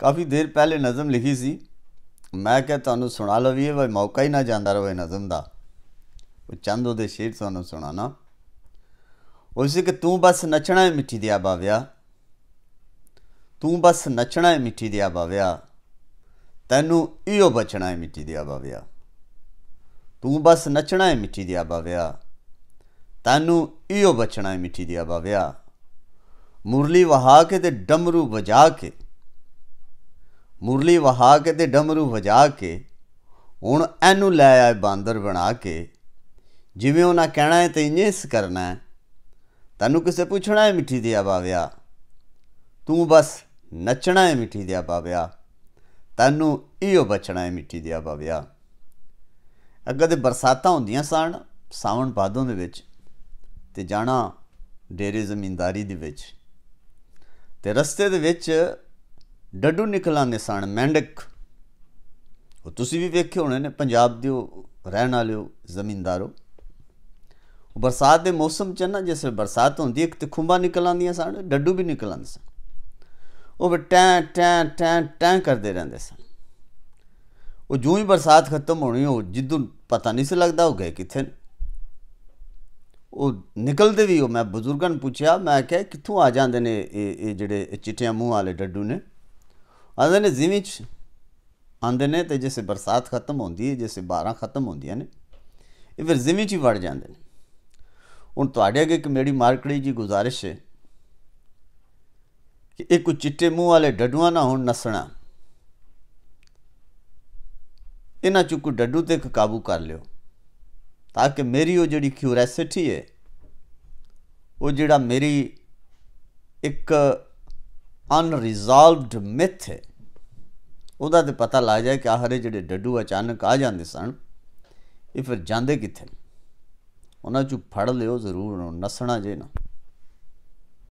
काफ़ी देर पहले नज़म लिखी सी, मैं क्या तुहानू सुना लवीए, भाई मौका ही ना जाता रहे नज़म का। चंद वो शेर तुहानू सुनाना। उसी कि तू बस नचना है मिट्टी दिया बाव्या, तू बस नचना है मिट्टी दिया बाव्या, तैनू इो बचना है मिट्टी दिया बाव्या। तू बस नचना है मिट्टी दिया बाव्या, तैनू इो बचना है मिट्टी दिया बाव्या। मुरली वहा के ते डमरू वजा के, मुरली वहा के ते डमरू वजा के, हुण एनू लै आए बांदर बना के। जिवें उन्हें कहना है तो इंज करना है, तैनू किसे पूछना है मिट्टी दिया बाव्या। तू बस नचना है मिट्टी दिया बाव्या, तैनू इो बचना है मिट्टी दिया बाव्या। अगे तो बरसातां होंदियां सन सावन भादों दे विच, ते जाना डेरे जमींदारी दे विच, ते रस्ते दे विच डड्डू निकल आते सन, मेंढक। वो तुसी भी वेखे होने ने, पंजाब दे रहने वाले हो, जमींदारो। बरसात के मौसम च ना, जिस बरसात होंदी एक तो खुंबा निकल आंदियां सन, डड्डू भी निकल आते सन। वो टैं टैं टैं टैं करते रहते सन। वो जूं ही बरसात खत्म होनी, हो जिद्दू पता नहीं से लगता वो गए कित्थे। वो निकलते भी हो, मैं बजुर्गों ने पूछा, मैं क्या कित्थों आ जाते ने ये जेडे चिट्टिया मूँह वाले डड्डू ने। आते ने जिमीं च आंदे ने, तो जिस बरसात खत्म होंदी है, जिस बारां खत्म होंदियां ने, ये फिर जिमीं च ही वड़ जाते हैं। हुण तुहाडे अगे एक मेरी मारकड़ी जी गुजारिश है कि एक कोई चिट्टे मूँह वाले डड्डुआं ना हुण नसना, इन्हां चों कोई डड्डू ते काबू कर लियो, ताकि मेरी वो जिहड़ी क्यूरैसिटी है, वो जिहड़ा मेरी एक अनरिजॉल्वड मिथ है, उहदा ते पता लग जाए कि आखिर जिहड़े डड्डू अचानक आ जाते सन, ये फिर जाते कित्थे। उन्हां चों फड़ लियो जरूर, नसना जे ना।